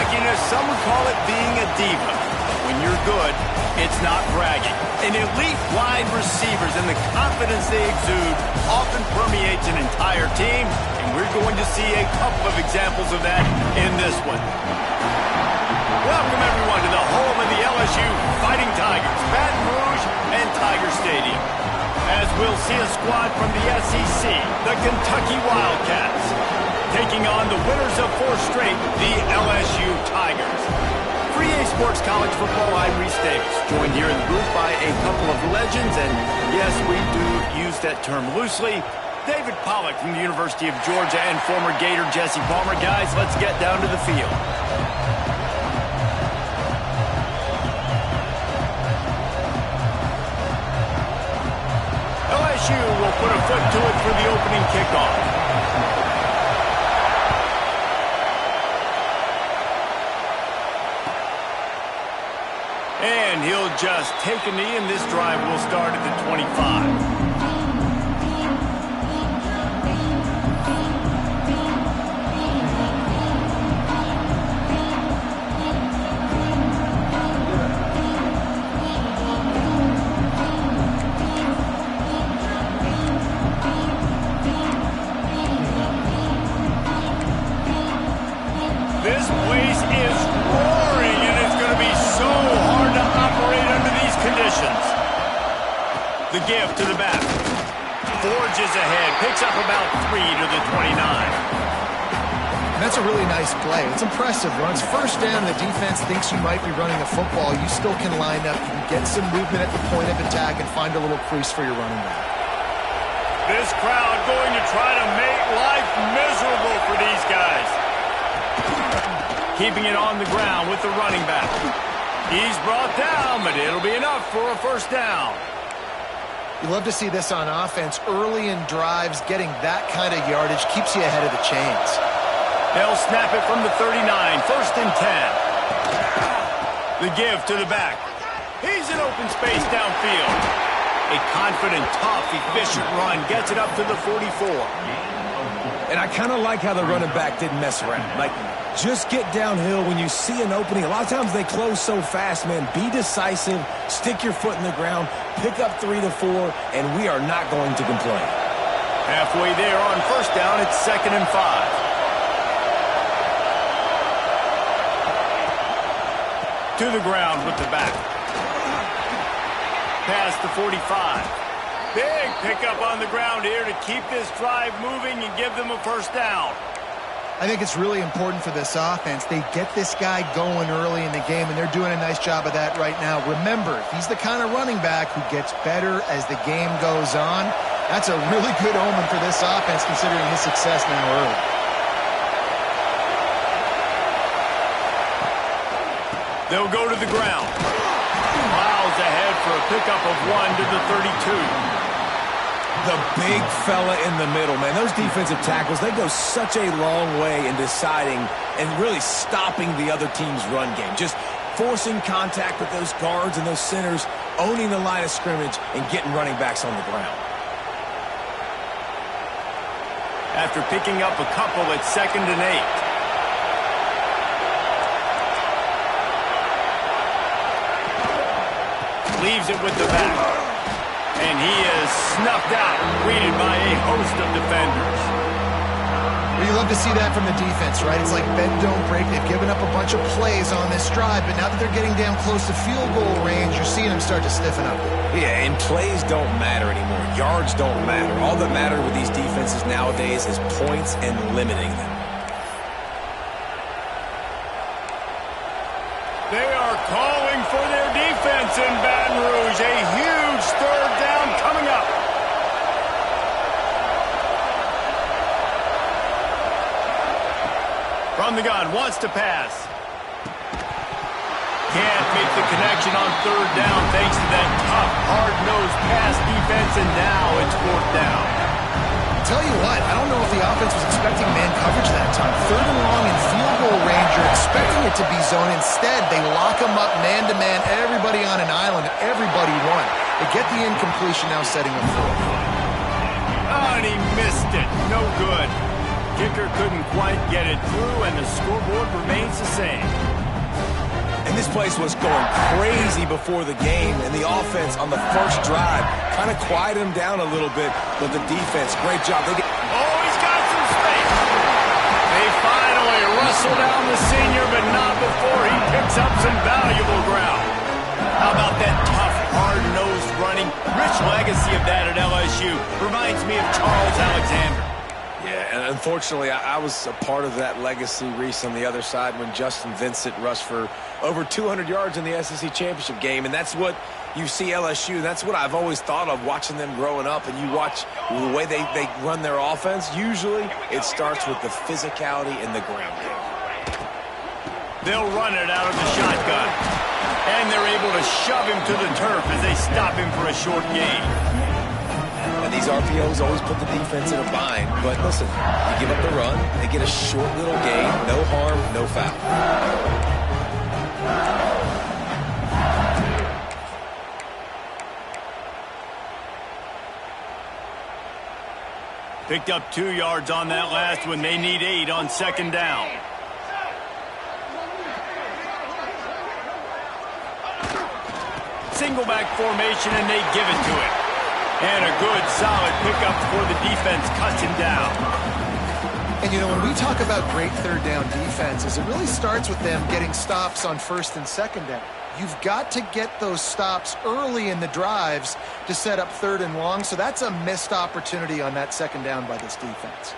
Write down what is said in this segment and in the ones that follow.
cockiness, some would call it being a diva. But when you're good, it's not bragging. And elite wide receivers and the confidence they exude often permeates an entire team, and we're going to see a couple of examples of that in this one. Welcome, everyone, to the home of the LSU Fighting Tigers, Baton Rouge and Tiger Stadium. As we'll see a squad from the SEC, the Kentucky Wildcats, taking on the winners of 4 straight, the LSU Tigers. For EA Sports College Football, I'm Reese Davis, joined here in the booth by a couple of legends, and yes, we do use that term loosely. David Pollack from the University of Georgia and former Gator Jesse Palmer. Guys, let's get down to the field. LSU will put a foot to it for the opening kickoff. And he'll just take a knee, and this drive will start at the 25. This place is roaring, and it's going to be so hard to operate under these conditions. The give to the back. Forges ahead, picks up about 3 to the 29. That's a really nice play. It's impressive. Runs first down, the defense thinks you might be running the football. You still can line up, you can get some movement at the point of attack and find a little crease for your running back. This crowd going to try to make life miserable for these guys. Keeping it on the ground with the running back. He's brought down, but it'll be enough for a first down. You love to see this on offense. Early in drives, getting that kind of yardage keeps you ahead of the chains. They'll snap it from the 39, first and 10. The give to the back. He's in open space downfield. A confident, tough, efficient run gets it up to the 44. And I kind of like how the running back didn't mess around. Like, just get downhill when you see an opening. A lot of times they close so fast, man. Be decisive, stick your foot in the ground, pick up 3 to 4, and we are not going to complain. Halfway there on first down, it's 2nd and 5. To the ground with the back. Past the 45. Big pickup on the ground here to keep this drive moving and give them a first down. I think it's really important for this offense. They get this guy going early in the game, and they're doing a nice job of that right now. Remember, he's the kind of running back who gets better as the game goes on. That's a really good omen for this offense, considering his success now early. They'll go to the ground. Miles ahead for a pickup of 1 to the 32. The big fella in the middle, man. Those defensive tackles, they go such a long way in deciding and really stopping the other team's run game. Just forcing contact with those guards and those centers, owning the line of scrimmage, and getting running backs on the ground. After picking up a couple at 2nd and 8. Leaves it with the back. And he is snuffed out, greeted by a host of defenders. Well, you love to see that from the defense, right? It's like bend, don't break. They've given up a bunch of plays on this drive, but now that they're getting down close to field goal range, you're seeing them start to stiffen up. Yeah, and plays don't matter anymore. Yards don't matter. All that matter with these defenses nowadays is points and limiting them. They are calling for their defense in Baton Rouge. A huge 3rd down coming up. From the gun, wants to pass. Can't make the connection on 3rd down thanks to that tough, hard-nosed pass defense, and now it's 4th down. Tell you what, I don't know if the offense was expecting man coverage that time. 3rd and long in field goal range, you're expecting it to be zone. Instead, they lock them up man-to-man, everybody on an island, everybody won. They get the incompletion, now setting up 4th. Oh, and he missed it. No good. Kicker couldn't quite get it through, and the scoreboard remains the same. place was going crazy before the game, and the offense on the first drive kind of quieted them down a little bit, but the defense, great job. Oh, he's got some space. They finally wrestle down the senior, but not before he picks up some valuable ground. How about that tough, hard-nosed running? Rich legacy of that at LSU. Reminds me of Charles Alexander. Yeah, and unfortunately, I was a part of that legacy, Reese, on the other side when Justin Vincent rushed for over 200 yards in the SEC championship game, and that's what you see LSU. That's what I've always thought of watching them growing up, and you watch the way they run their offense. Usually, it starts with the physicality in the ground game. They'll run it out of the shotgun, and they're able to shove him to the turf as they stop him for a short gain. And these RPOs always put the defense in a bind. But listen, you give up the run, they get a short little gain, no harm, no foul. Picked up 2 yards on that last one. They need 8 on second down. Single back formation, and they give it to him. And a good, solid pickup before the defense cuts him down. And, you know, when we talk about great third down defenses, it really starts with them getting stops on first and second down. You've got to get those stops early in the drives to set up third and long, so that's a missed opportunity on that second down by this defense.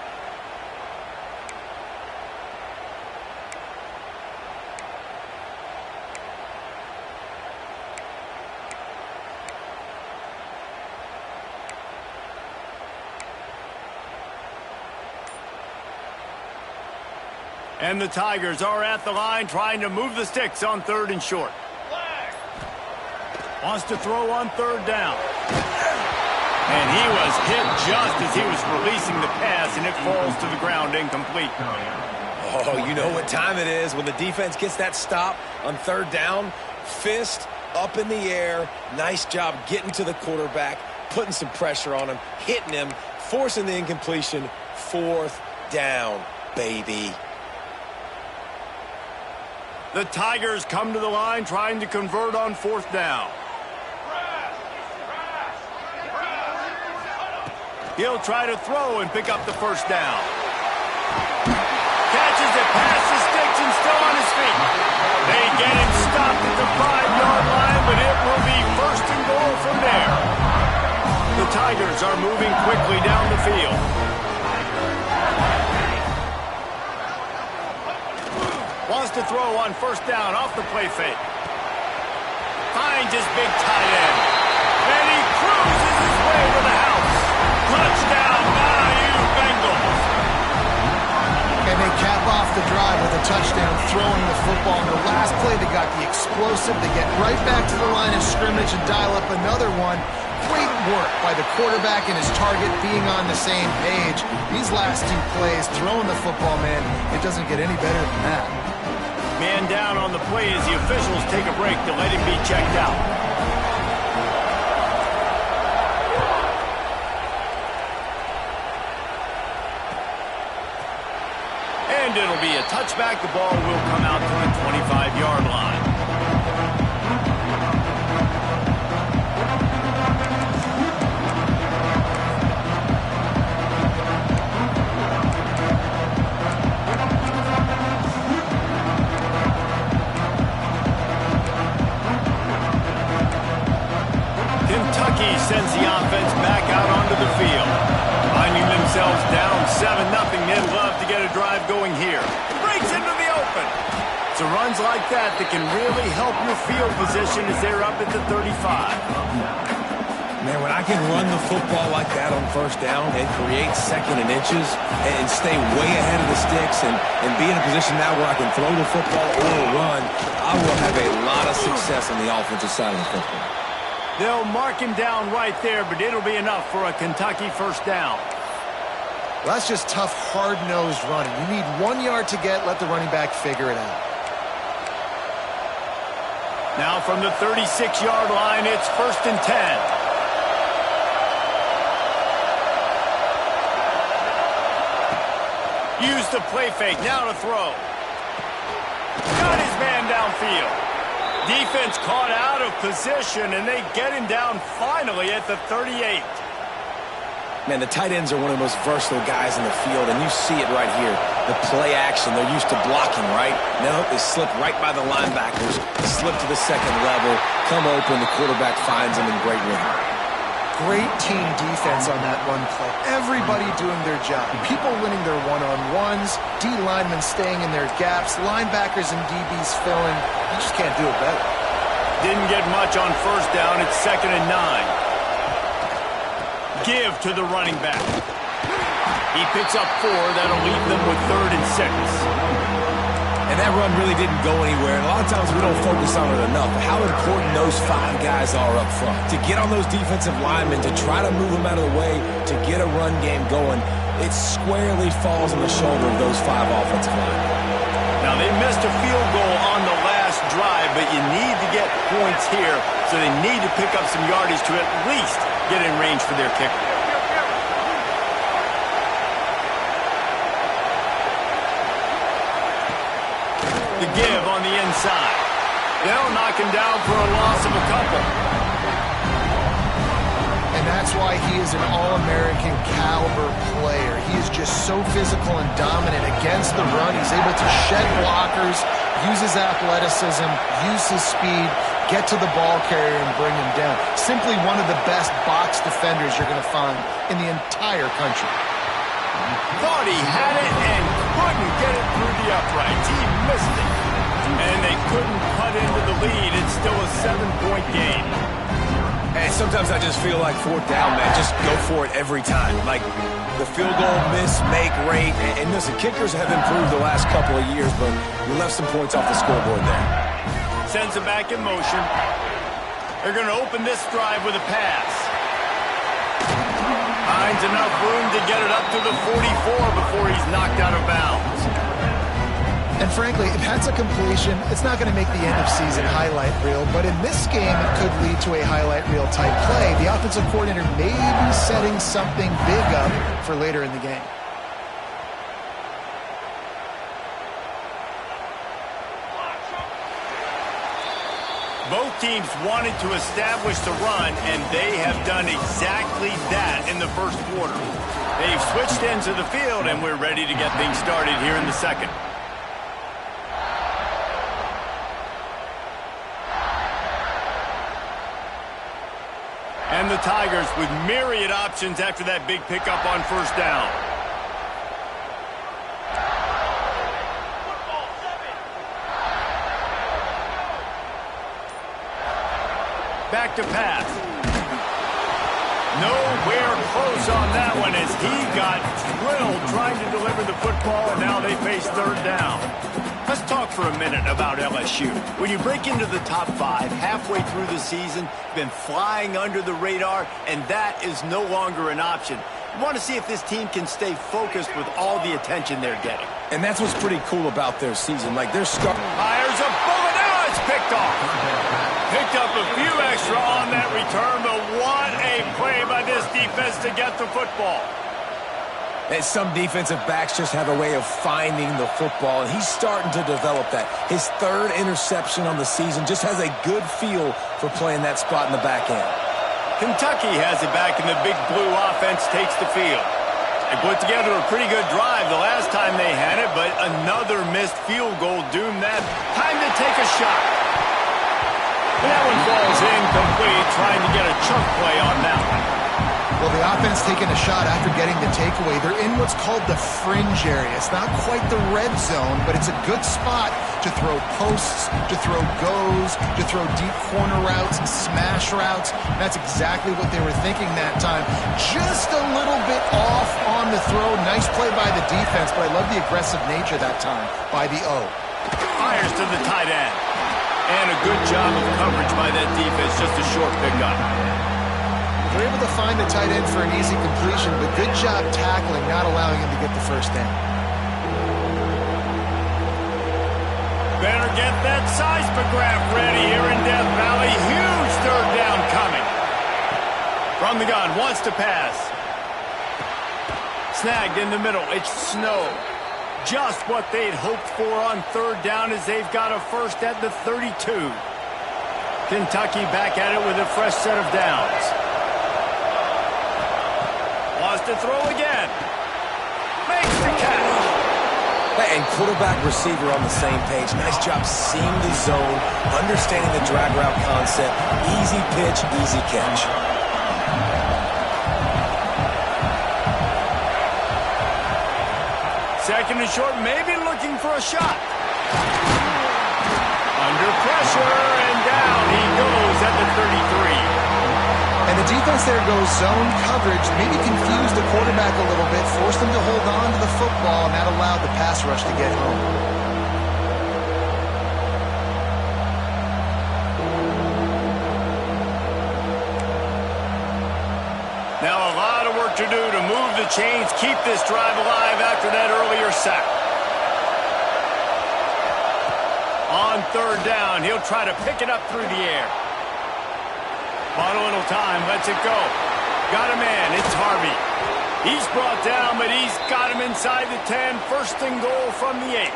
And the Tigers are at the line trying to move the sticks on third and short. Wants to throw on third down. And he was hit just as he was releasing the pass, and it falls to the ground incomplete. Oh, you know what time it is when the defense gets that stop on third down. Fist up in the air. Nice job getting to the quarterback, putting some pressure on him, hitting him, forcing the incompletion. Fourth down, baby. The Tigers come to the line trying to convert on fourth down. He'll try to throw and pick up the first down. Catches it past the sticks and still on his feet. They get him stopped at the 5-yard line, but it will be first and goal from there. The Tigers are moving quickly down the field. Wants to throw on first down off the play fake. Finds his big tight end. And he cruises his way to the house. Touchdown, Bayou Bengals. And they cap off the drive with a touchdown, throwing the football. In the last play, they got the explosive. They get right back to the line of scrimmage and dial up another one. Great work by the quarterback and his target being on the same page. These last 2 plays, throwing the football, man, it doesn't get any better than that. Man down on the play as the officials take a break to let him be checked out. And it'll be a touchback. The ball will come out to the 25-yard line. Kentucky sends the offense back out onto the field. Finding themselves down 7-0, they'd love to get a drive going here. Breaks into the open. It's runs like that that can really help your field position as they're up at the 35. Man, when I can run the football like that on first down and create second and inches and stay way ahead of the sticks and be in a position now where I can throw the football or run, I will have a lot of success on the offensive side of the football. They'll mark him down right there, but it'll be enough for a Kentucky first down. Well, that's just tough, hard-nosed running. You need 1 yard to get, let the running back figure it out. Now from the 36-yard line, it's first and 10. Use the play fake, now to throw. Got his man downfield. Defense caught out of position, and they get him down finally at the 38. Man, the tight ends are one of the most versatile guys in the field, and you see it right here. The play action, they're used to blocking, right? Now they slip right by the linebackers, slip to the second level, come open, the quarterback finds them in great rhythm. Great team defense on that run play. Everybody doing their job. People winning their one-on-ones, D linemen staying in their gaps, linebackers and DBs filling. You just can't do it better. Didn't get much on first down. It's 2nd and 9. Give to the running back. He picks up 4. That'll leave them with 3rd and 6. And that run really didn't go anywhere. And a lot of times we don't focus on it enough. How important those 5 guys are up front. To get on those defensive linemen, to try to move them out of the way, to get a run game going, it squarely falls on the shoulder of those 5 offensive linemen. Now, they missed a field goal on the last drive, but you need to get points here, so they need to pick up some yardage to at least get in range for their kicker. The give on the inside. They'll knock him down for a loss of a couple. And that's why he is an All-American caliber player. He is just so physical and dominant against the run. He's able to shed blockers, use his athleticism, use his speed, get to the ball carrier and bring him down. Simply one of the best box defenders you're going to find in the entire country. Thought he had it and couldn't get it through the uprights. He missed it. And they couldn't cut into the lead. It's still a 7-point game. Hey, sometimes I just feel like 4th down, man. Just go for it every time. Like the field goal miss, make rate. And listen, kickers have improved the last couple of years, but we left some points off the scoreboard there. Sends it back in motion. They're going to open this drive with a pass. Finds enough room to get it up to the 44 before he's knocked out of bounds. And frankly, if that's a completion, it's not going to make the end of season highlight reel, but in this game, it could lead to a highlight reel type play. The offensive coordinator may be setting something big up for later in the game. Both teams wanted to establish the run, and they have done exactly that in the first quarter. They've switched ends of the field, and we're ready to get things started here in the second. And the Tigers with myriad options after that big pickup on first down. Back to pass. Nowhere close on that one as he got drilled trying to deliver the football, and now they face 3rd down. Let's talk for a minute about LSU. When you break into the top 5 halfway through the season, you've been flying under the radar, and that is no longer an option. You want to see if this team can stay focused with all the attention they're getting. And that's what's pretty cool about their season. Like they're fires a bullet. Now it's picked off. Picked up a few extra on that return, but what a play by this defense to get the football. And some defensive backs just have a way of finding the football, and he's starting to develop that. His 3rd interception on the season just has a good feel for playing that spot in the back end. Kentucky has it back, and the big blue offense takes the field. They put together a pretty good drive the last time they had it, but another missed field goal doomed that. Time to take a shot. That one falls incomplete, trying to get a chunk play on that one. Well, the offense taking a shot after getting the takeaway. They're in what's called the fringe area. It's not quite the red zone, but it's a good spot to throw posts, to throw goes, to throw deep corner routes, smash routes. That's exactly what they were thinking that time. Just a little bit off on the throw. Nice play by the defense, but I love the aggressive nature that time by the O. Fires to the tight end. And a good job of coverage by that defense, just a short pickup. They're able to find the tight end for an easy completion, but good job tackling, not allowing him to get the first down. Better get that seismograph ready here in Death Valley. Huge 3rd down coming. From the gun, wants to pass. Snagged in the middle, it's Snow. Just what they'd hoped for on 3rd down as they've got a first at the 32. Kentucky back at it with a fresh set of downs. Wants to throw again. Makes the catch. And quarterback receiver on the same page. Nice job seeing the zone, understanding the drag route concept. Easy pitch, easy catch. Second and short, maybe looking for a shot. Under pressure, and down he goes at the 33. And the defense there goes zone coverage, maybe confused the quarterback a little bit, forced him to hold on to the football, and that allowed the pass rush to get home. Now a lot of work to do to move the chains, keep this drive alive after that earlier sack. On third down, he'll try to pick it up through the air. On a little time, lets it go. Got a man, it's Harvey. He's brought down, but he's got him inside the 10. First and goal from the 8.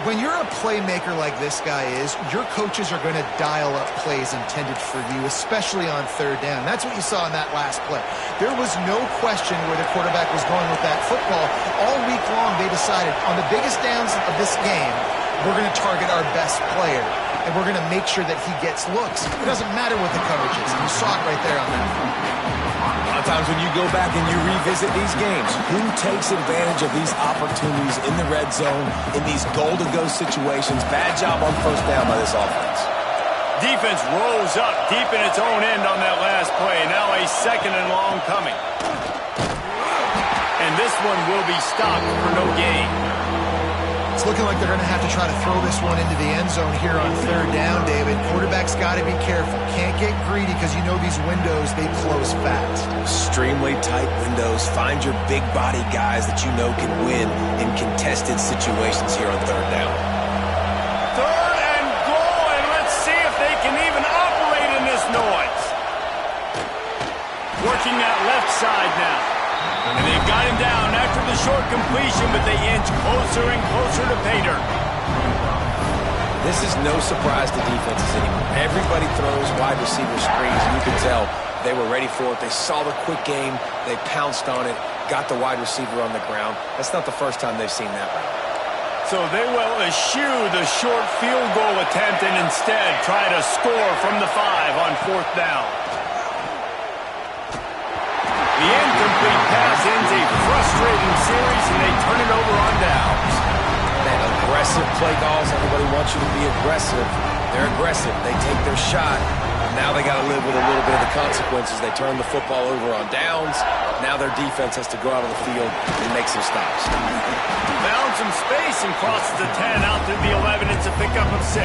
When you're a playmaker like this guy is, your coaches are going to dial up plays intended for you, especially on third down. That's what you saw in that last play. There was no question where the quarterback was going with that football. All week long, they decided on the biggest downs of this game, we're going to target our best player, and we're going to make sure that he gets looks. It doesn't matter what the coverage is. You saw it right there on that front. A lot of times when you go back and you revisit these games, who takes advantage of these opportunities in the red zone, in these goal-to-go situations? Bad job on first down by this offense. Defense rolls up deep in its own end on that last play. Now a second and long coming. And this one will be stopped for no gain. It's looking like they're going to have to try to throw this one into the end zone here on third down, David. Quarterback's got to be careful. Can't get greedy because you know these windows, they close fast. Extremely tight windows. Find your big body guys that you know can win in contested situations here on third down. Third and goal, and let's see if they can even operate in this noise. Working that left side now. And they've got him down after the short completion, but they inch closer and closer to pay dirt. This is no surprise to defenses anymore. Everybody throws wide receiver screens, and you can tell they were ready for it. They saw the quick game. They pounced on it, got the wide receiver on the ground. That's not the first time they've seen that one. So they will eschew the short field goal attempt and instead try to score from the 5 on fourth down. The incomplete pass ends a frustrating series, and they turn it over on downs. Man, aggressive play calls. Everybody wants you to be aggressive. They're aggressive. They take their shot. Now they got to live with a little bit of the consequences. They turn the football over on downs. Now their defense has to go out on the field and make some stops. Found some space and crosses the 10 out through the 11. It's a pickup of 6.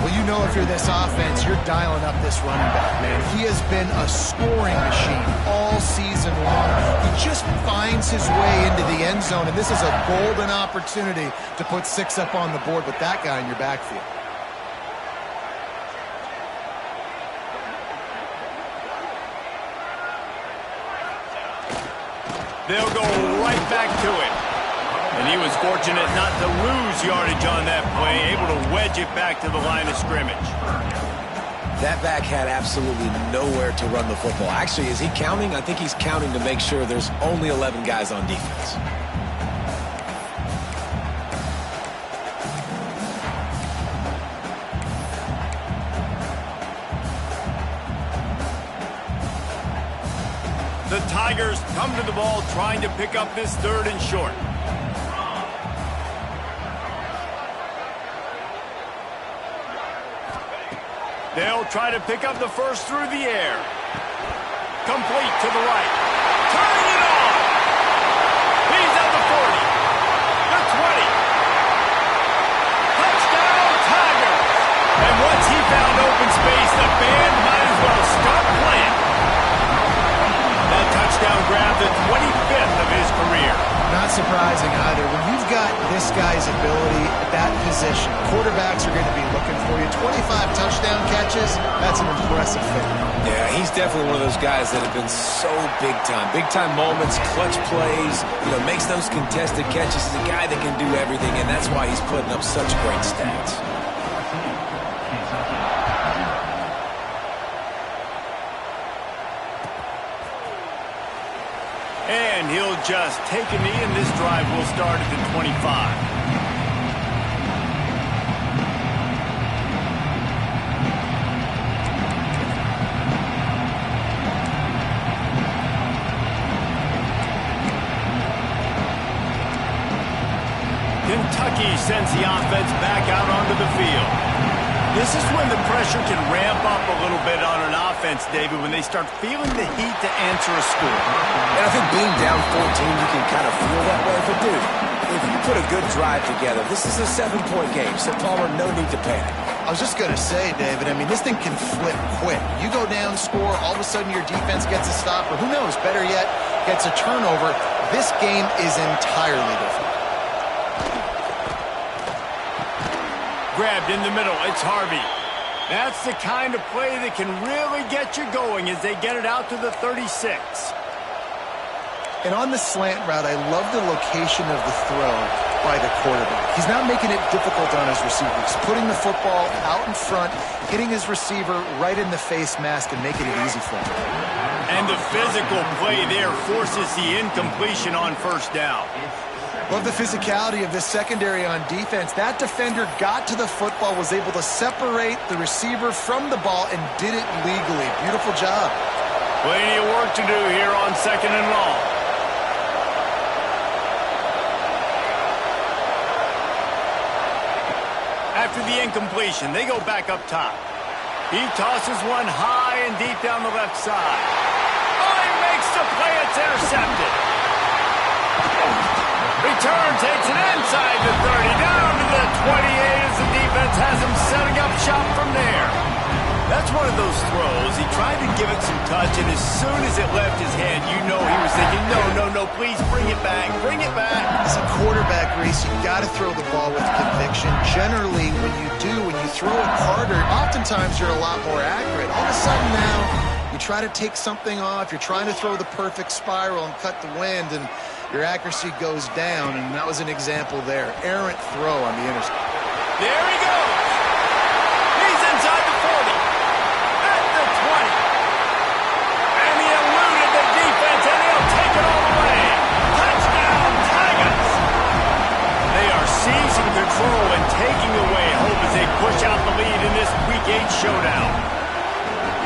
Well, you know if you're this offense, you're dialing up this running back, man. He has been a scoring machine all season long. He just finds his way into the end zone, and this is a golden opportunity to put 6 up on the board with that guy in your backfield. They'll go right back to it. And he was fortunate not to lose yardage on that play, able to wedge it back to the line of scrimmage. That back had absolutely nowhere to run the football. Actually, is he counting? I think he's counting to make sure there's only 11 guys on defense. The Tigers come to the ball trying to pick up this third and short. They'll try to pick up the first through the air. Complete to the right. Turning it on. He's at the 40. The 20. Touchdown, Tigers. And once he found open space, the band might as well stop playing. That touchdown grabbed the 25th of his career. Not surprising either. When you've got this guy's ability at that position, quarterbacks are going to be looking for you. 25 touchdown catches, that's an impressive thing. Yeah, he's definitely one of those guys that have been so big time. Big time moments, clutch plays, makes those contested catches. He's a guy that can do everything, and that's why he's putting up such great stats. And he'll just take a knee, and this drive will start at the 25. Kentucky sends the offense back out onto the field. This is when the pressure can ramp up a little bit on an offense, David, when they start feeling the heat to answer a score. And I think being down 14, you can kind of feel that way. But, dude, if you put a good drive together, this is a 7-point game. So, Palmer, no need to panic. I was just going to say, David, I mean, this thing can flip quick. You go down, score, all of a sudden your defense gets a stop, or who knows, better yet, gets a turnover. This game is entirely different. Grabbed in the middle, it's Harvey. That's the kind of play that can really get you going as they get it out to the 36. And on the slant route, I love the location of the throw by the quarterback. He's not making it difficult on his receiver. He's putting the football out in front, hitting his receiver right in the face mask and making it easy for him. And the physical play there forces the incompletion on first down. Love the physicality of this secondary on defense. That defender got to the football, was able to separate the receiver from the ball, and did it legally. Beautiful job. Plenty of work to do here on 2nd and long. After the incompletion, they go back up top. He tosses one high and deep down the left side. Oh, he makes the play. It's intercepted. Return takes it inside the 30, down to the 28 as the defense has him setting up shop from there. That's one of those throws. He tried to give it some touch, and as soon as it left his hand, you know he was thinking, no, please bring it back, bring it back. It's a quarterback race. You've got to throw the ball with conviction. Generally, when you throw it harder, oftentimes you're a lot more accurate. All of a sudden now, you try to take something off. You're trying to throw the perfect spiral and cut the wind, and your accuracy goes down, and that was an example there. Errant throw on the intercept. There he goes. He's inside the 40. At the 20. And he eluded the defense, and he'll take it all the way. Touchdown, Tigers. They are seizing control and taking away hope as they push out the lead in this Week 8 showdown.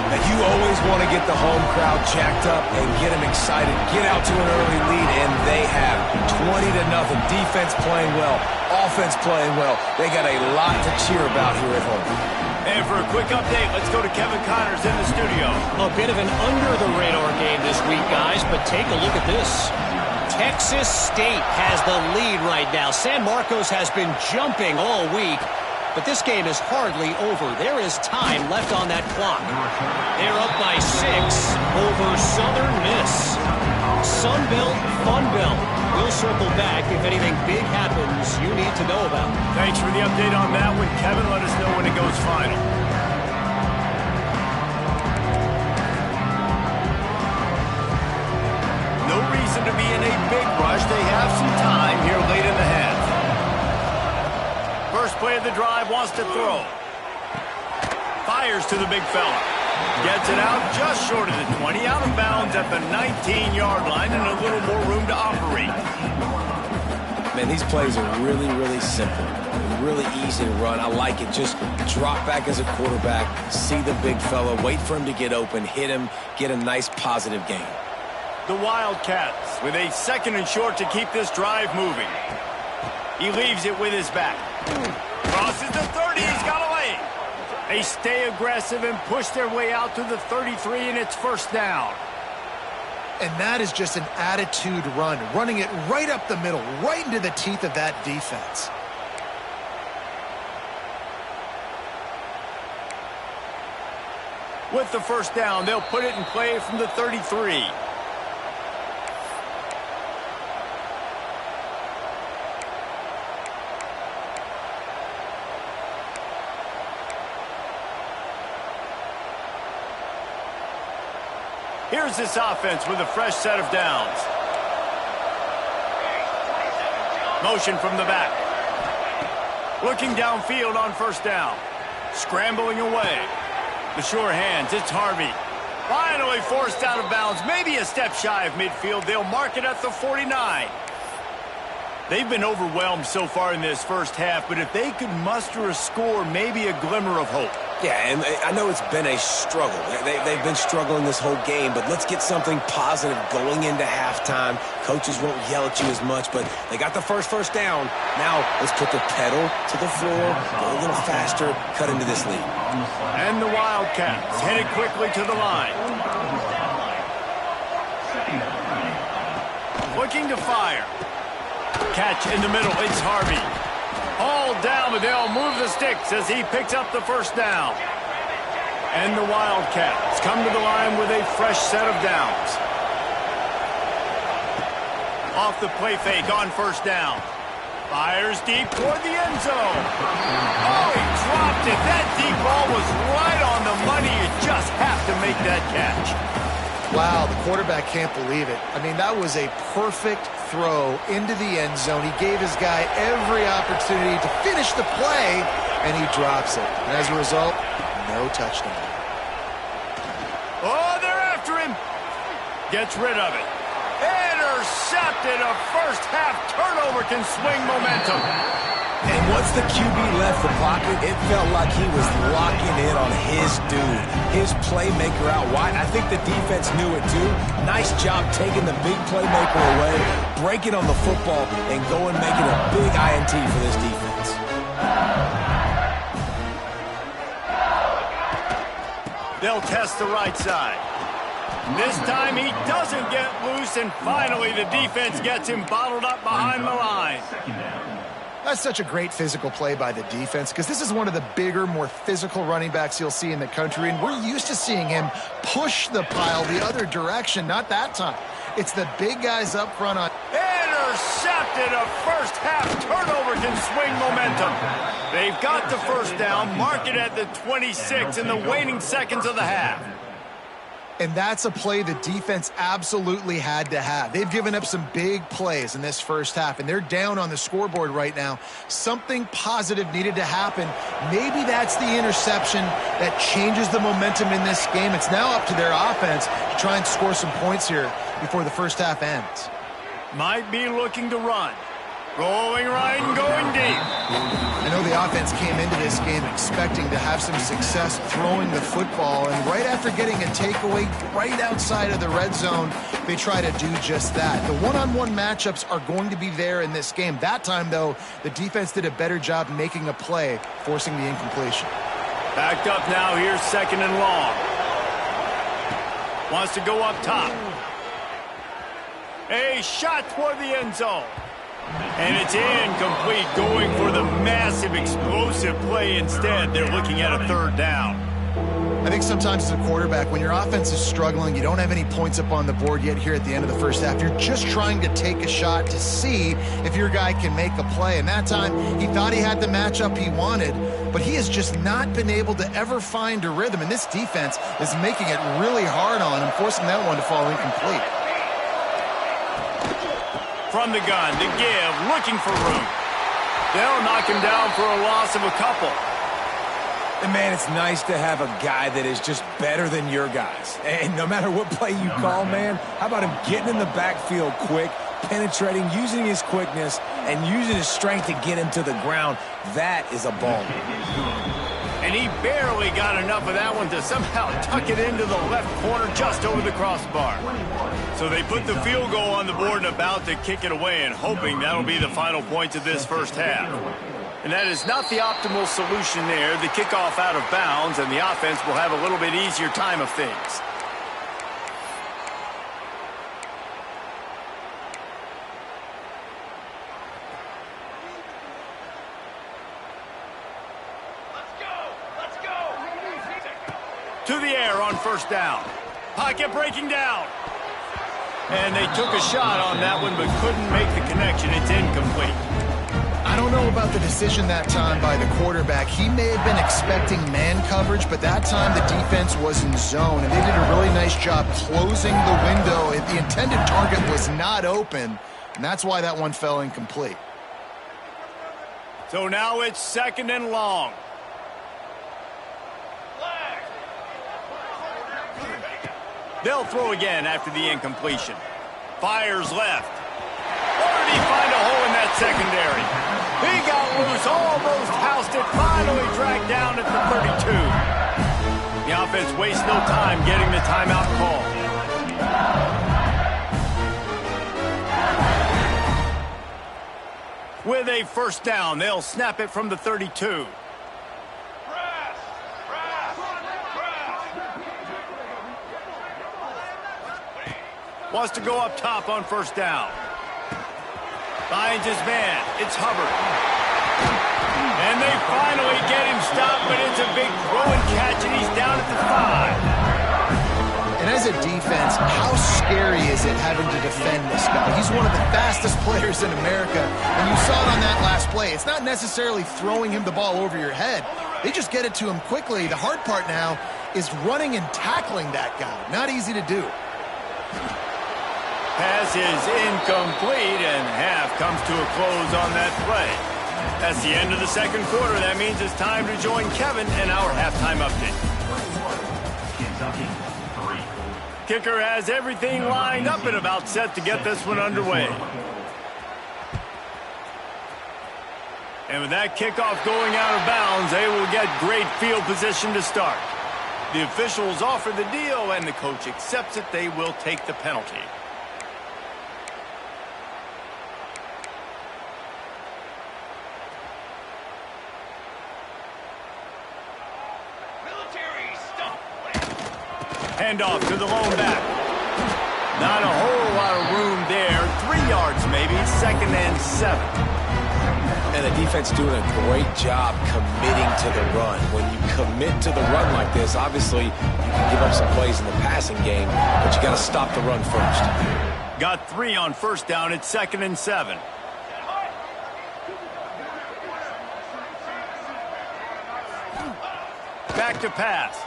And you always want to get the home crowd jacked up and get them excited. Get out to an early lead, and they have 20-0. Defense playing well, offense playing well. They got a lot to cheer about here at home. And for a quick update, let's go to Kevin Connors in the studio. A bit of an under-the-radar game this week, guys, but take a look at this. Texas State has the lead right now. San Marcos has been jumping all week. But this game is hardly over. There is time left on that clock. They're up by 6 over Southern Miss. Sun Belt, Fun Belt. We'll circle back if anything big happens you need to know about. Thanks for the update on that one, Kevin. Let us know when it goes final. No reason to be in a big rush. They have some time here late in the half. First play of the drive, wants to throw. Fires to the big fella. Gets it out just short of the 20, out of bounds at the 19-yard line, and a little more room to operate. Man, these plays are really, really simple. Really easy to run. I like it. Just drop back as a quarterback, see the big fella, wait for him to get open, hit him, get a nice positive gain. The Wildcats with a 2nd and short to keep this drive moving. He leaves it with his back. Crosses the 30, he's got a lane. They stay aggressive and push their way out to the 33, and it's first down. And that is just an attitude run, running it right up the middle, right into the teeth of that defense. With the first down, they'll put it in play from the 33. Here's this offense with a fresh set of downs. Motion from the back. Looking downfield on first down. Scrambling away. The sure hands, it's Harvey. Finally forced out of bounds, maybe a step shy of midfield. They'll mark it at the 49. They've been overwhelmed so far in this first half, but if they could muster a score, maybe a glimmer of hope. Yeah, and I know it's been a struggle. They've been struggling this whole game, but let's get something positive going into halftime. Coaches won't yell at you as much, but they got the first down. Now let's put the pedal to the floor, go a little faster, cut into this lead. And the Wildcats headed quickly to the line. Looking to fire. Catch in the middle, it's Harvey. All down, but they'll move the sticks as he picks up the first down. And the Wildcats come to the line with a fresh set of downs. Off the play fake on first down. Fires deep toward the end zone. Oh, he dropped it. That deep ball was right on the money. You just have to make that catch. Wow, the quarterback can't believe it. I mean, that was a perfect throw into the end zone. He gave his guy every opportunity to finish the play, and he drops it. And as a result, no touchdown. Oh, they're after him. Gets rid of it. Intercepted. A first-half turnover can swing momentum. And once the QB left the pocket, it felt like he was locking in on his dude, his playmaker out wide. I think the defense knew it too. Nice job taking the big playmaker away, breaking on the football, and going making a big INT for this defense. They'll test the right side. This time he doesn't get loose, and finally the defense gets him bottled up behind the line. That's such a great physical play by the defense because this is one of the bigger, more physical running backs you'll see in the country, and we're used to seeing him push the pile the other direction. Not that time. It's the big guys up front on. Intercepted. A first-half turnover can swing momentum. They've got the first down, mark it at the 26 in the waning seconds of the half. And that's a play the defense absolutely had to have. They've given up some big plays in this first half, and they're down on the scoreboard right now. Something positive needed to happen. Maybe that's the interception that changes the momentum in this game. It's now up to their offense to try and score some points here before the first half ends. Might be looking to run. Rolling right and going deep. I know the offense came into this game expecting to have some success throwing the football, and right after getting a takeaway right outside of the red zone, they try to do just that. The one-on-one matchups are going to be there in this game. That time, though, the defense did a better job making a play, forcing the incompletion. Backed up now, here's second and long. Wants to go up top. A shot toward the end zone. And it's incomplete, going for the massive, explosive play instead. They're looking at a third down. I think sometimes as a quarterback, when your offense is struggling, you don't have any points up on the board yet here at the end of the first half. You're just trying to take a shot to see if your guy can make a play. And that time, he thought he had the matchup he wanted, but he has just not been able to ever find a rhythm. And this defense is making it really hard on him, forcing that one to fall incomplete. From the gun, to give, looking for room. They'll knock him down for a loss of a couple. And, man, it's nice to have a guy that is just better than your guys. And no matter what play you call, man, how about him getting in the backfield quick, penetrating, using his quickness, and using his strength to get him to the ground? That is a ball. And he barely got enough of that one to somehow tuck it into the left corner just over the crossbar. So they put the field goal on the board and about to kick it away, and hoping that'll be the final points of this first half. And that is not the optimal solution there. The kickoff out of bounds, and the offense will have a little bit easier time of things. To the air on first down. Pocket breaking down. And they took a shot on that one, but couldn't make the connection. It's incomplete. I don't know about the decision that time by the quarterback. He may have been expecting man coverage, but that time the defense was in zone, and they did a really nice job closing the window. The intended target was not open, and that's why that one fell incomplete. So now it's second and long. They'll throw again after the incompletion. Fires left. Or did he find a hole in that secondary? He got loose, almost housed it, finally dragged down at the 32. The offense wastes no time getting the timeout call. With a first down, they'll snap it from the 32. Wants to go up top on first down. Finds his man. It's Hubbard. And they finally get him stopped, but it's a big throw and catch, and he's down at the 5. And as a defense, how scary is it having to defend this guy? He's one of the fastest players in America, and you saw it on that last play. It's not necessarily throwing him the ball over your head. They just get it to him quickly. The hard part now is running and tackling that guy. Not easy to do. Pass is incomplete, and half comes to a close on that play. That's the end of the second quarter. That means it's time to join Kevin in our halftime update. Kicker has everything lined up and about set to get this one underway. And with that kickoff going out of bounds, they will get great field position to start. The officials offer the deal, and the coach accepts it. They will take the penalty. Handoff to the lone back. Not a whole lot of room there. 3 yards maybe, 2nd and 7. And the defense doing a great job committing to the run. When you commit to the run like this, obviously you can give up some plays in the passing game, but you got to stop the run first. Got 3 on first down. It's 2nd and 7. Back to pass.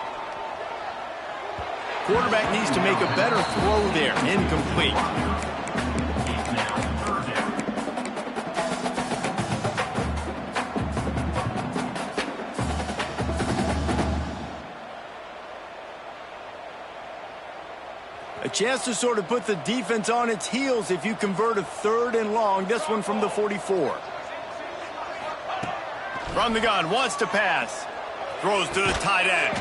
Quarterback needs to make a better throw there. Incomplete. A chance to sort of put the defense on its heels if you convert a 3rd and long. This one from the 44. From the gun, wants to pass. Throws to the tight end.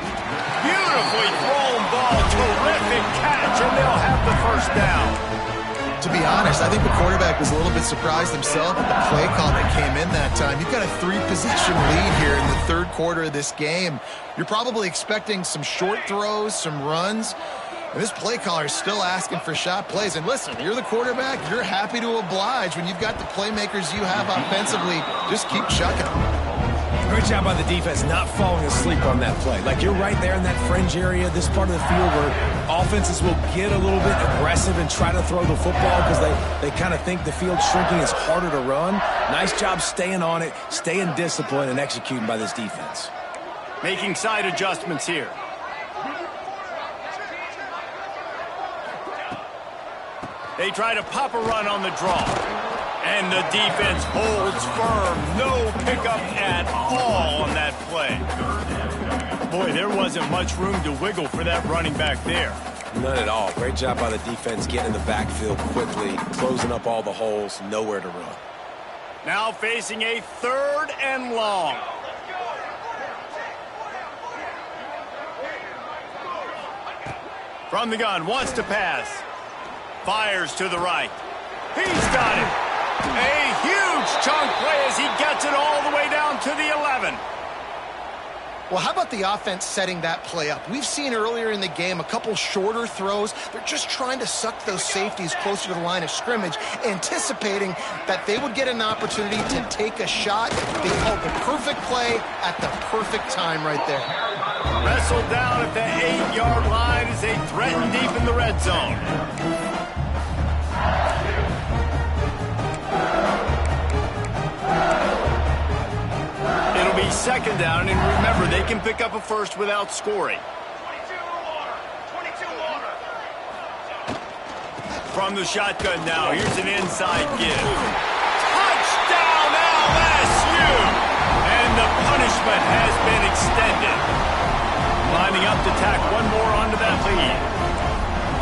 Beautifully thrown ball. Terrific catch, and they'll have the first down. To be honest, I think the quarterback was a little bit surprised himself at the play call that came in that time. You've got a 3-possession lead here in the 3rd quarter of this game. You're probably expecting some short throws, some runs. And this play caller is still asking for shot plays. And listen, you're the quarterback. You're happy to oblige when you've got the playmakers you have offensively. Just keep chucking them. Great job by the defense not falling asleep on that play. Like, you're right there in that fringe area, this part of the field where offenses will get a little bit aggressive and try to throw the football because they kind of think the field's shrinking. It's harder to run. Nice job staying on it, staying disciplined, and executing by this defense. Making side adjustments here. They try to pop a run on the draw. And the defense holds firm. No pickup at all on that play. Boy, there wasn't much room to wiggle for that running back there. None at all. Great job by the defense getting in the backfield quickly, closing up all the holes, nowhere to run. Now facing a 3rd and long. From the gun, wants to pass. Fires to the right. He's got it. A huge chunk play as he gets it all the way down to the 11. Well, how about the offense setting that play up? We've seen earlier in the game a couple shorter throws. They're just trying to suck those safeties closer to the line of scrimmage, anticipating that they would get an opportunity to take a shot. They called the perfect play at the perfect time right there. Wrestled down at the 8-yard line as they threaten deep in the red zone. It'll be 2nd down, and remember, they can pick up a first without scoring. From the shotgun now, here's an inside give. Touchdown LSU! And the punishment has been extended. Lining up to tack one more onto that lead.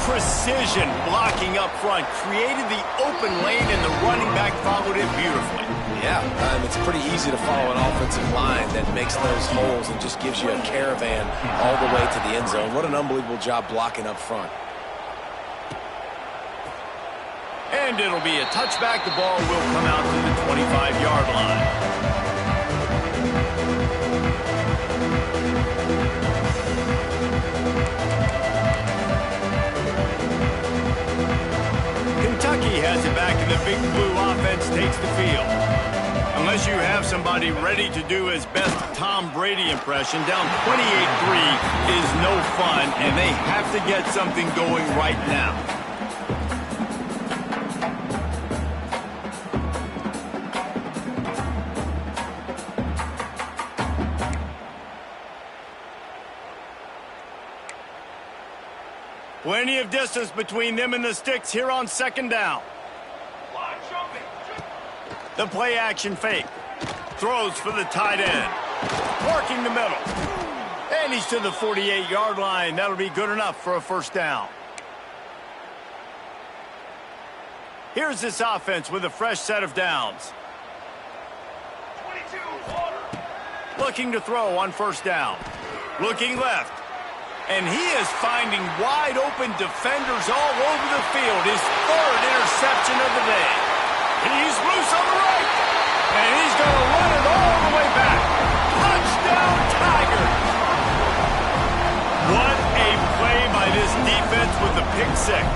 precision blocking up front, created the open lane, and the running back followed it beautifully. Yeah, it's pretty easy to follow an offensive line that makes those holes and just gives you a caravan all the way to the end zone. What an unbelievable job blocking up front. And it'll be a touchback. The ball will come out to the 25-yard line. Kentucky has it back, and the big blue offense takes the field. Unless you have somebody ready to do his best Tom Brady impression, down 28-3 is no fun, and they have to get something going right now. Plenty of distance between them and the sticks here on second down. The play action fake. Throws for the tight end. Working the middle. And he's to the 48-yard line. That'll be good enough for a first down. Here's this offense with a fresh set of downs. Looking to throw on first down. Looking left. And he is finding wide open defenders all over the field. His third interception of the day. He's loose on the right. And he's going to run it all the way back. Touchdown, Tigers. What a play by this defense with the pick six.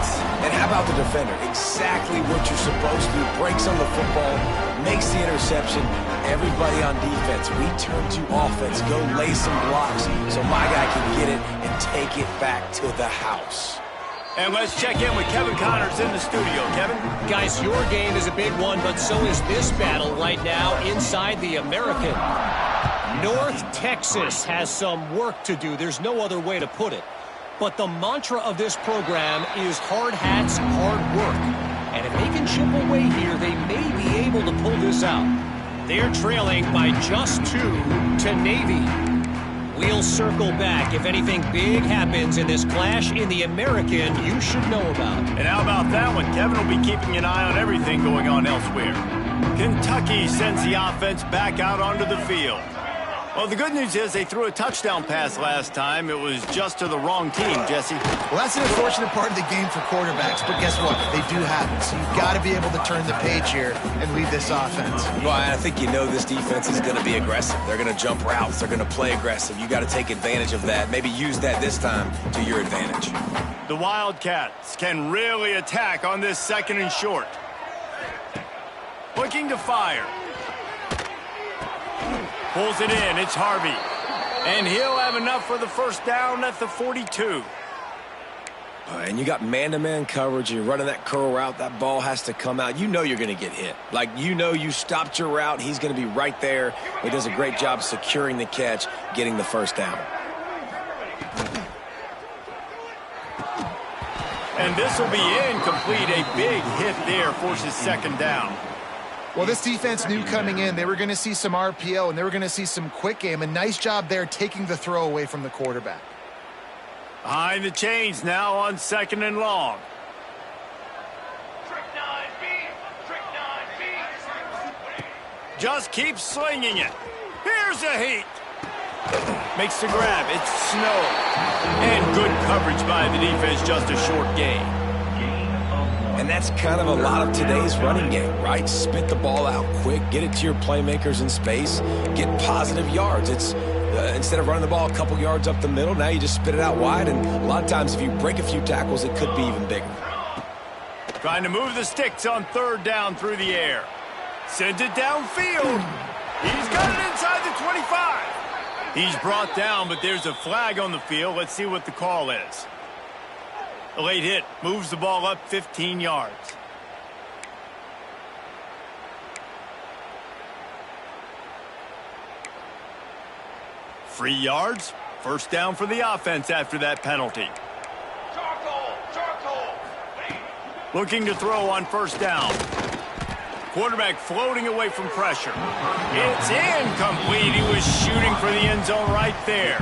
And how about the defender? Exactly what you're supposed to do. Breaks on the football, makes the interception. Everybody on defense, we turn to offense. Go lay some blocks so my guy can get it and take it back to the house. And let's check in with Kevin Connors in the studio. Kevin? Guys, your game is a big one, but so is this battle right now inside the American. North Texas has some work to do. There's no other way to put it. But the mantra of this program is hard hats, hard work. And if they can chip away here, they may be able to pull this out. They're trailing by just 2 to Navy. We'll circle back. If anything big happens in this clash in the American, you should know about. And how about that one? Kevin will be keeping an eye on everything going on elsewhere. Kentucky sends the offense back out onto the field. Well, the good news is they threw a touchdown pass last time. It was just to the wrong team, Jesse. Well, that's an unfortunate part of the game for quarterbacks, but guess what? They do happen. So you've got to be able to turn the page here and lead this offense. Well, I think you know this defense is going to be aggressive. They're going to jump routes. They're going to play aggressive. You got to take advantage of that. Maybe use that this time to your advantage. The Wildcats can really attack on this second and short. Looking to fire. Pulls it in. It's Harvey. And he'll have enough for the first down at the 42. And you got man-to-man coverage. You're running that curl route. That ball has to come out. You know you're going to get hit. Like, you know you stopped your route. He's going to be right there. He does a great job securing the catch, getting the first down. And this will be incomplete. A big hit there forces second down. Well, this defense knew coming in they were going to see some RPO and they were going to see some quick game. A nice job there taking the throw away from the quarterback. Behind the chains now on second and long. Just keep slinging it. Here's a heat. Makes the grab. It's Snow. And good coverage by the defense. Just a short gain. And that's kind of a lot of today's running game, right? Spit the ball out quick, get it to your playmakers in space, get positive yards. It's instead of running the ball a couple yards up the middle, now you just spit it out wide, and a lot of times if you break a few tackles, it could be even bigger. Trying to move the sticks on third down through the air. Sends it downfield. He's got it inside the 25. He's brought down, but there's a flag on the field. Let's see what the call is. A late hit moves the ball up 15 yards. Free yards. First down for the offense after that penalty. Looking to throw on first down. Quarterback floating away from pressure. It's incomplete. He was shooting for the end zone right there.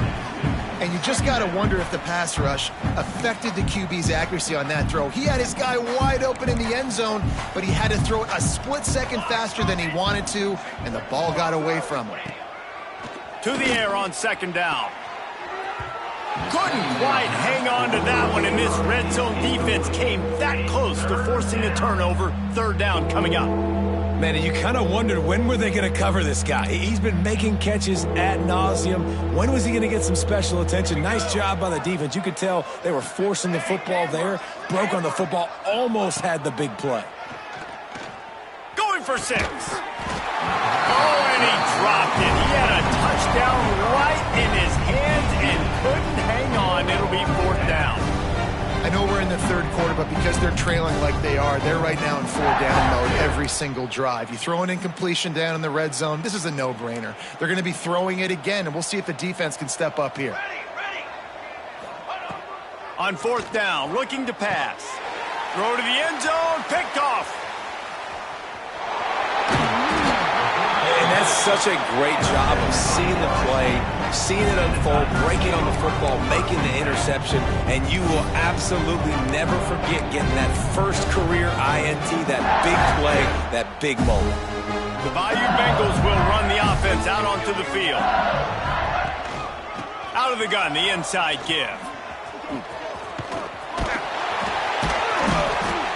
And you just got to wonder if the pass rush affected the QB's accuracy on that throw. He had his guy wide open in the end zone, but he had to throw it a split second faster than he wanted to, and the ball got away from him. To the air on second down. Couldn't quite hang on to that one, and this red zone defense came that close to forcing a turnover. Third down coming up. Man, you kind of wondered, when were they going to cover this guy? He's been making catches ad nauseum. When was he going to get some special attention? Nice job by the defense. You could tell they were forcing the football there. Broke on the football, almost had the big play. Going for 6. Oh, and he dropped it. He had a touchdown right in his hands and couldn't hang on. It'll be fourth down. I know we're in the third quarter, but because they're trailing like they are, they're right now in 4-down mode every single drive. You throw an incompletion down in the red zone, this is a no-brainer. They're going to be throwing it again, and we'll see if the defense can step up here. On fourth down, looking to pass. Throw to the end zone, picked off. And that's such a great job of seeing the play, seeing it unfold, breaking on the football, making the interception, and you will absolutely never forget getting that first career INT, that big play, that big moment. The Bayou Bengals will run the offense out onto the field. Out of the gun, the inside give.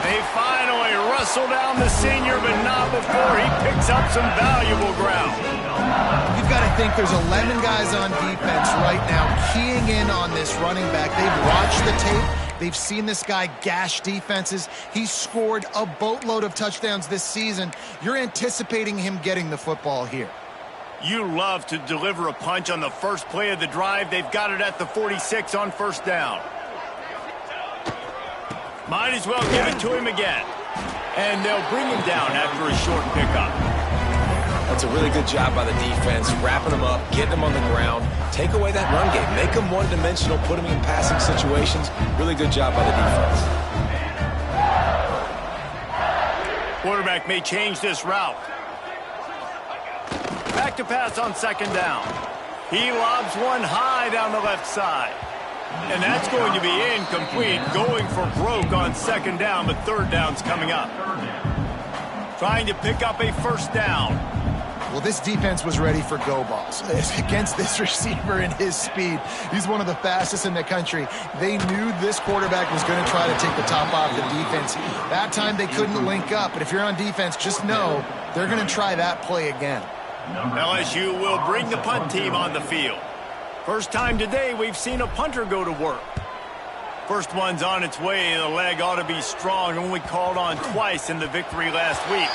They finally wrestle down the senior, but not before he picks up some valuable ground. You've got to think there's 11 guys on defense right now keying in on this running back. They've watched the tape. They've seen this guy gash defenses. He's scored a boatload of touchdowns this season. You're anticipating him getting the football here. You love to deliver a punch on the first play of the drive. They've got it at the 46 on first down. Might as well give it to him again. And they'll bring him down after a short pickup. That's a really good job by the defense, wrapping them up, getting them on the ground, take away that run game, make them one-dimensional, put them in passing situations. Really good job by the defense. Quarterback may change this route. Back to pass on second down. He lobs one high down the left side. And that's going to be incomplete, going for broke on second down, but third down's coming up. Trying to pick up a first down. Well, this defense was ready for go balls against this receiver and his speed. He's one of the fastest in the country. They knew this quarterback was going to try to take the top off the defense. That time they couldn't link up, but if you're on defense, just know they're going to try that play again. LSU will bring the punt team on the field. First time today we've seen a punter go to work. First one's on its way. The leg ought to be strong. Only called on twice in the victory last week.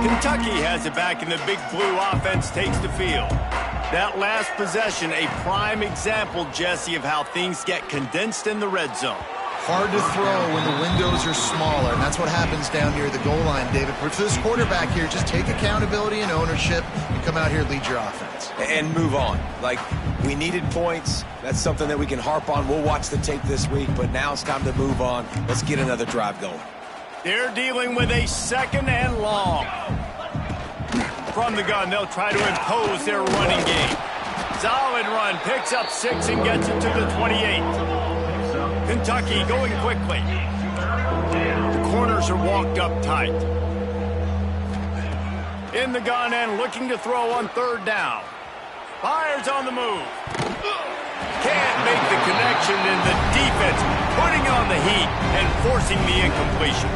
Kentucky has it back, and the Big Blue offense takes the field. That last possession, a prime example, Jesse, of how things get condensed in the red zone. Hard to throw when the windows are smaller, and that's what happens down near the goal line, David. But for this quarterback here, just take accountability and ownership and come out here and lead your offense. And move on. Like, we needed points. That's something that we can harp on. We'll watch the tape this week, but now it's time to move on. Let's get another drive going. They're dealing with a second and long. From the gun, they'll try to impose their running game. Solid run, picks up 6 and gets it to the 28. Kentucky going quickly. The corners are walked up tight. In the gun and looking to throw on third down. Fires on the move. Can't make the connection, and the defense putting on the heat and forcing the incompletion.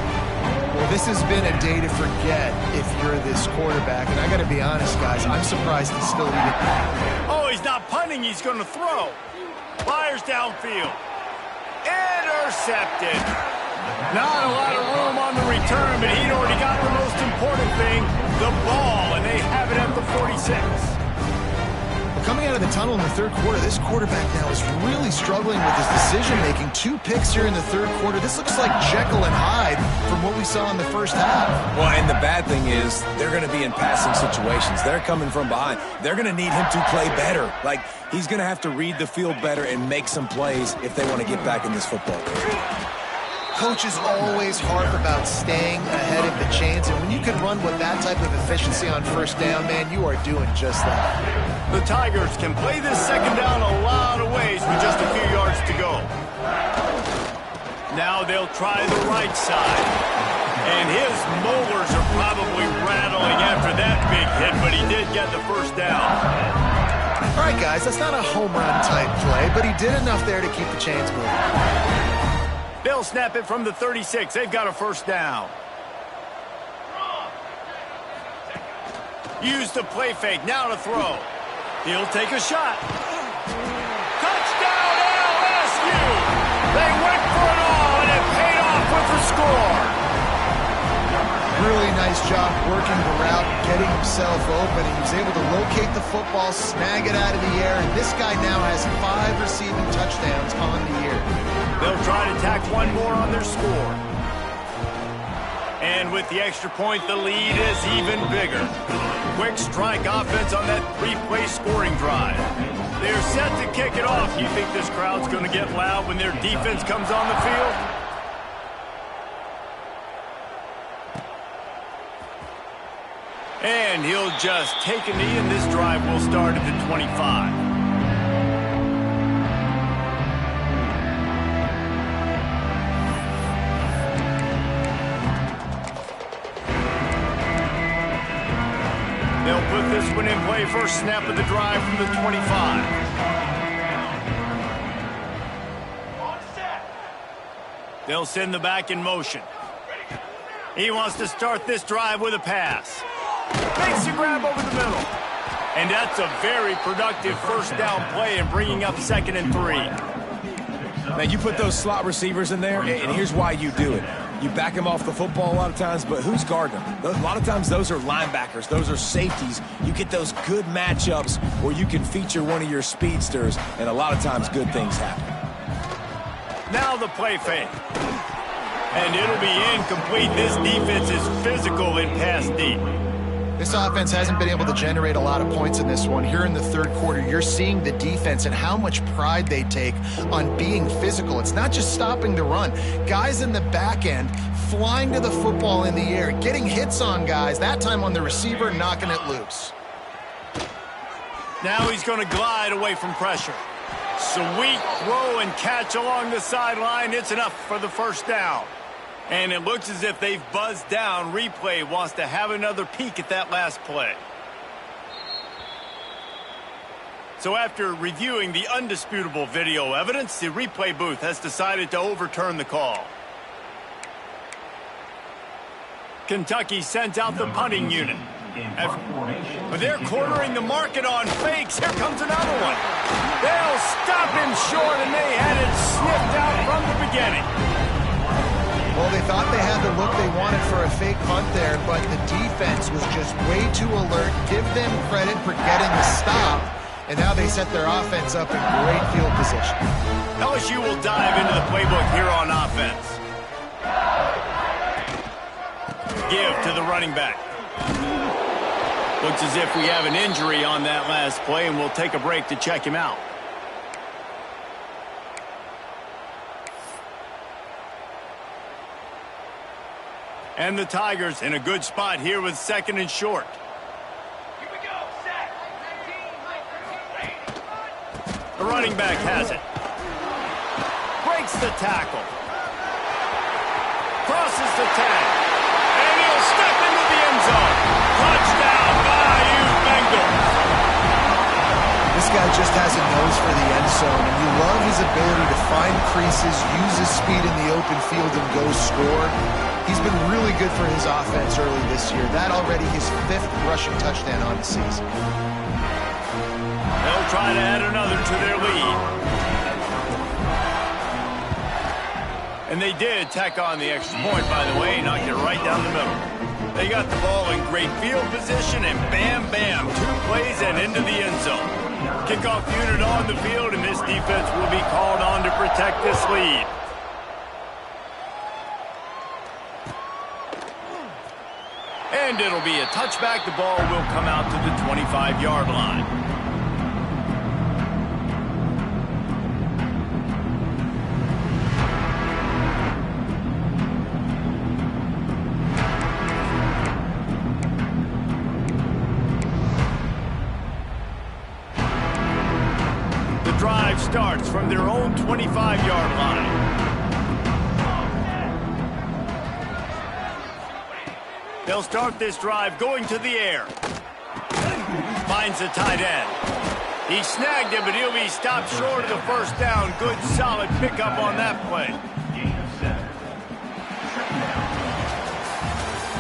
Well, this has been a day to forget if you're this quarterback. And I got to be honest, guys, I'm surprised he's still even. Oh, he's not punting. He's going to throw. Fires downfield. Intercepted. Not a lot of room on the return, but he'd already got the most important thing, the ball, and they have it at the 46. Coming out of the tunnel in the third quarter, this quarterback now is really struggling with his decision-making. 2 picks here in the third quarter. This looks like Jekyll and Hyde from what we saw in the first half. Well, and the bad thing is they're going to be in passing situations. They're coming from behind. They're going to need him to play better. Like, he's going to have to read the field better and make some plays if they want to get back in this football game. Coaches always harp about staying ahead of the chains, and when you can run with that type of efficiency on first down, man, you are doing just that. The Tigers can play this second down a lot of ways with just a few yards to go. Now they'll try the right side. And his molars are probably rattling after that big hit, but he did get the first down. All right, guys, that's not a home run type play, but he did enough there to keep the chains moving. They'll snap it from the 36. They've got a first down. Use the play fake. Now to throw. He'll take a shot. Touchdown, LSU! They went for it all, and it paid off with the score. Really nice job working the route, getting himself open, and he was able to locate the football, snag it out of the air, and this guy now has 5 receiving touchdowns on the year. They'll try to tack one more on their score. And with the extra point, the lead is even bigger. Quick strike offense on that 3-play scoring drive. They're set to kick it off. You think this crowd's going to get loud when their defense comes on the field? And he'll just take a knee, and this drive will start at the 25. They'll put this one in play. First snap of the drive from the 25. They'll send the back in motion. He wants to start this drive with a pass. Makes a grab over the middle. And that's a very productive first down play in bringing up 2nd and 3. Man, you put those slot receivers in there, and here's why you do it. You back them off the football a lot of times, but who's guarding them? A lot of times those are linebackers. Those are safeties. You get those good matchups where you can feature one of your speedsters, and a lot of times good things happen. Now the play fake. And it'll be incomplete. This defense is physical in pass deep. This offense hasn't been able to generate a lot of points in this one. Here in the third quarter, you're seeing the defense and how much pride they take on being physical. It's not just stopping the run. Guys in the back end flying to the football in the air, getting hits on guys, that time on the receiver, knocking it loose. Now he's going to glide away from pressure. Sweet throw and catch along the sideline. It's enough for the first down. And it looks as if they've buzzed down. Replay wants to have another peek at that last play. So after reviewing the undisputable video evidence, the replay booth has decided to overturn the call. Kentucky sends out the punting unit. But they're cornering the market on fakes. Here comes another one. They'll stop him short, and they had it sniffed out from the beginning. Well, they thought they had the look they wanted for a fake punt there, but the defense was just way too alert. Give them credit for getting the stop, and now they set their offense up in great field position. LSU will dive into the playbook here on offense. Give to the running back. Looks as if we have an injury on that last play, and we'll take a break to check him out. And the Tigers in a good spot here with 2nd and short. Here we go, set. The running back has it. Breaks the tackle. Crosses the tag. And he'll step into the end zone. Touchdown, Bayou Bengals. This guy just has a nose for the end zone, and you love his ability to find creases, use his speed in the open field, and go score. He's been really good for his offense early this year. That already his 5th rushing touchdown on the season. They'll try to add another to their lead. And they did tack on the extra point, by the way, knocked it right down the middle. They got the ball in great field position, and bam, bam, 2 plays and into the end zone. Kickoff unit on the field, and this defense will be called on to protect this lead. And it'll be a touchback. The ball will come out to the 25-yard line. The drive starts from their own 25-yard line. They'll start this drive going to the air. Finds the tight end. He snagged him, but he'll be stopped short of the first down. Good, solid pickup on that play.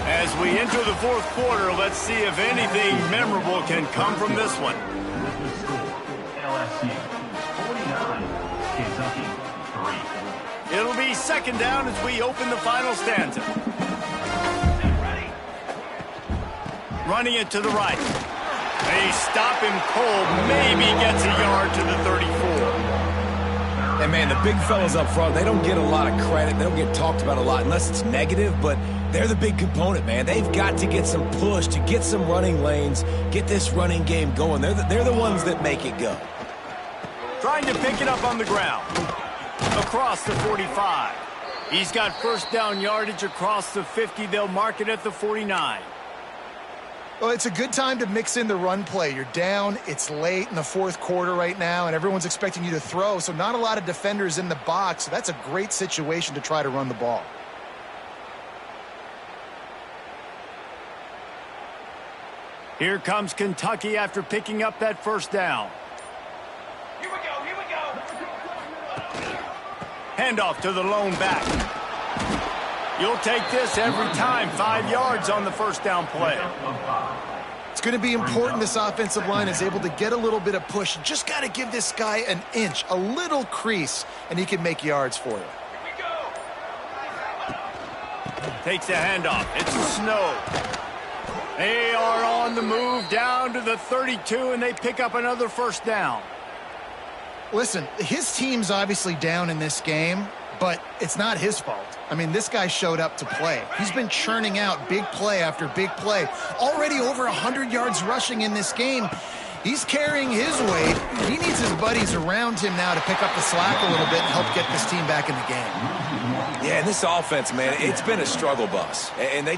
As we enter the fourth quarter, let's see if anything memorable can come from this one. LSU 49, Kentucky 3. It'll be second down as we open the final stanza. Running it to the right. They stop him cold. Maybe gets a yard to the 34. And, man, the big fellas up front, they don't get a lot of credit. They don't get talked about a lot unless it's negative, but they're the big component, man. They've got to get some push to get some running lanes, get this running game going. They're the ones that make it go. Trying to pick it up on the ground. Across the 45. He's got first down yardage across the 50. They'll mark it at the 49. Well, it's a good time to mix in the run play. You're down, it's late in the fourth quarter right now, and everyone's expecting you to throw, so not a lot of defenders in the box. So that's a great situation to try to run the ball. Here comes Kentucky after picking up that first down. Here we go, here we go. Handoff to the lone back. You'll take this every time. 5 yards on the first down play. It's going to be important this offensive line is able to get a little bit of push. You just got to give this guy an inch, a little crease, and he can make yards for you. Here we go. Takes a handoff. It's Snow. They are on the move down to the 32, and they pick up another first down. Listen, his team's obviously down in this game, but it's not his fault. I mean, this guy showed up to play. He's been churning out big play after big play. Already over 100 yards rushing in this game. He's carrying his weight. He needs his buddies around him now to pick up the slack a little bit and help get this team back in the game. Yeah, and this offense, man, it's been a struggle bus. And they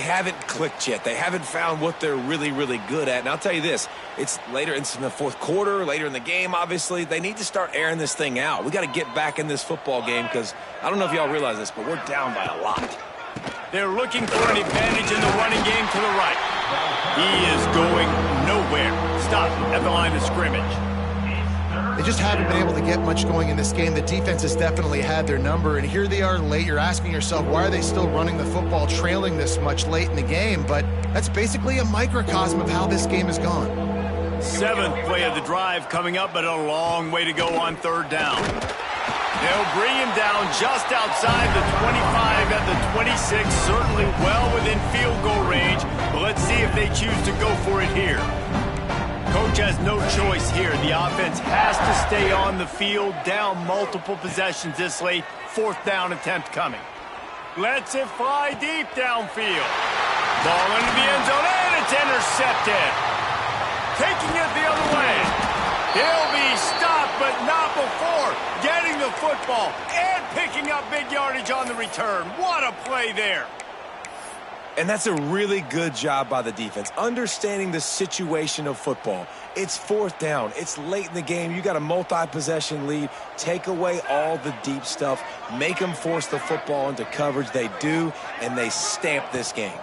haven't clicked yet. They haven't found what they're really, really good at. And I'll tell you this, it's later in the fourth quarter, later in the game, obviously. They need to start airing this thing out. We got to get back in this football game because I don't know if y'all realize this, but we're down by a lot. They're looking for an advantage in the running game to the right. He is going nowhere. Stop at the line of scrimmage. They just haven't been able to get much going in this game. The defense has definitely had their number, and here they are late. You're asking yourself, why are they still running the football, trailing this much late in the game? But that's basically a microcosm of how this game has gone. Seventh play of the drive coming up, but a long way to go on third down. They'll bring him down just outside the 25 at the 26, certainly well within field goal range, but let's see if they choose to go for it here. Coach has no choice here. The offense has to stay on the field, down multiple possessions this late. Fourth down attempt coming. Lets it fly deep downfield. Ball into the end zone, and it's intercepted. Taking it the other way. He'll be stopped, but not before getting the football and picking up big yardage on the return. What a play there. And that's a really good job by the defense, understanding the situation of football. It's fourth down. It's late in the game. You got a multi-possession lead. Take away all the deep stuff. Make them force the football into coverage. They do, and they stamp this game.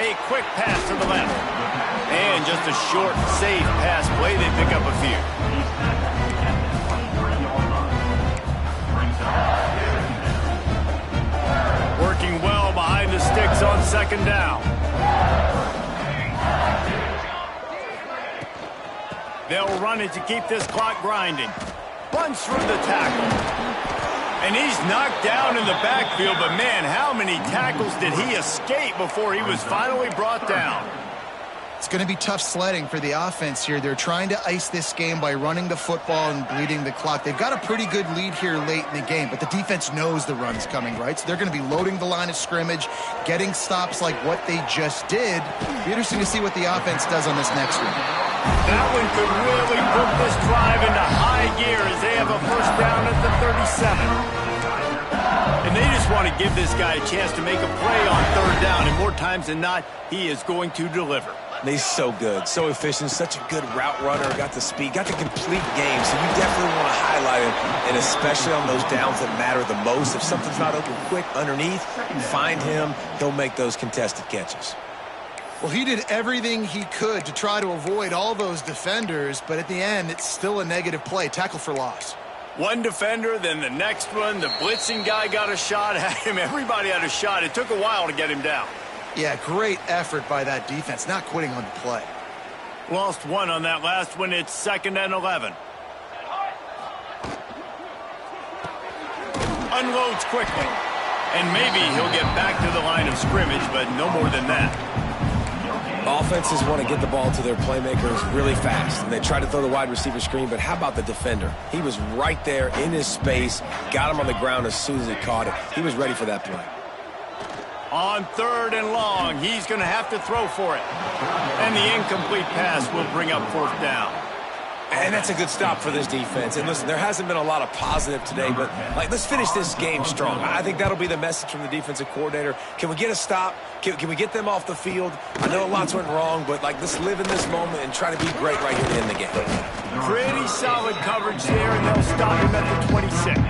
A quick pass to the left. And just a short, safe pass play. They pick up a few. Working well behind the sticks on second down. They'll run it to keep this clock grinding. Runs through the tackle. And he's knocked down in the backfield, but man, how many tackles did he escape before he was finally brought down? It's going to be tough sledding for the offense here. They're trying to ice this game by running the football and bleeding the clock. They've got a pretty good lead here late in the game, but the defense knows the run's coming, right? So they're going to be loading the line of scrimmage, getting stops like what they just did. Be interesting to see what the offense does on this next one. That one could really put this drive into high gear as they have a first down at the 37. And they just want to give this guy a chance to make a play on third down, and more times than not, he is going to deliver. He's so good, so efficient, such a good route runner, got the speed, got the complete game, so you definitely want to highlight him, and especially on those downs that matter the most. If something's not open quick underneath, find him, he'll make those contested catches. Well, he did everything he could to try to avoid all those defenders, but at the end, it's still a negative play, tackle for loss. One defender, then the next one. The blitzing guy got a shot at him. Everybody had a shot. It took a while to get him down. Yeah, great effort by that defense, not quitting on the play. Lost one on that last one. It's 2nd and 11. Unloads quickly. And maybe he'll get back to the line of scrimmage, but no more than that. Offenses want to get the ball to their playmakers really fast, and they try to throw the wide receiver screen, but how about the defender? He was right there in his space, got him on the ground as soon as he caught it. He was ready for that play. On 3rd and long, he's going to have to throw for it. And the incomplete pass will bring up 4th down. And that's a good stop for this defense. And listen, there hasn't been a lot of positive today, but let's finish this game strong. I think that'll be the message from the defensive coordinator. Can we get a stop? Can we get them off the field? I know lots went wrong, but let's live in this moment and try to be great right here to end the game. Pretty solid coverage there, and they'll stop him at the 26.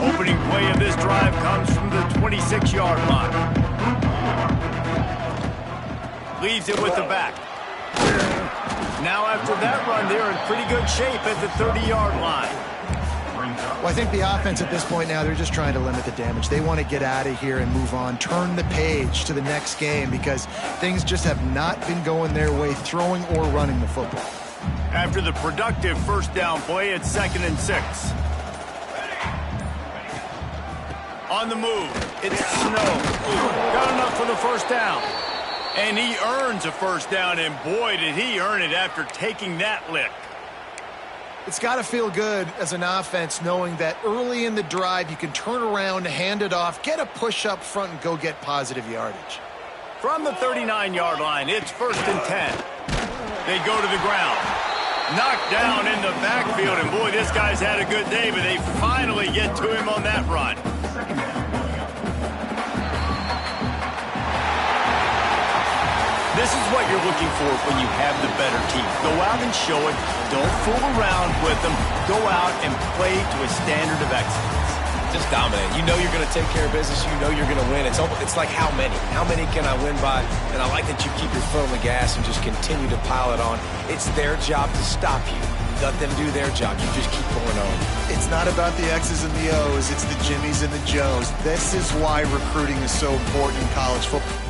Opening play of this drive comes from the 26-yard line. Leaves it with the back. Now after that run, they're in pretty good shape at the 30-yard line. Well, I think the offense at this point now, they're just trying to limit the damage. They want to get out of here and move on, turn the page to the next game because things just have not been going their way, throwing or running the football. After the productive first down play, it's 2nd and 6. On the move, it's Snow. Got enough for the first down. And he earns a first down, and boy, did he earn it after taking that lick. It's got to feel good as an offense knowing that early in the drive you can turn around, hand it off, get a push up front, and go get positive yardage. From the 39-yard line, it's 1st and 10. They go to the ground. Knocked down in the backfield, and boy, this guy's had a good day, but they finally get to him on that run. This is what you're looking for when you have the better team. Go out and show it. Don't fool around with them. Go out and play to a standard of excellence. Just dominate. You know you're going to take care of business. You know you're going to win. It's like how many? How many can I win by? And I like that you keep your foot on the gas and just continue to pile it on. It's their job to stop you. Let them do their job. You just keep going on. It's not about the X's and the O's. It's the Jimmies and the Joes. This is why recruiting is so important in college football.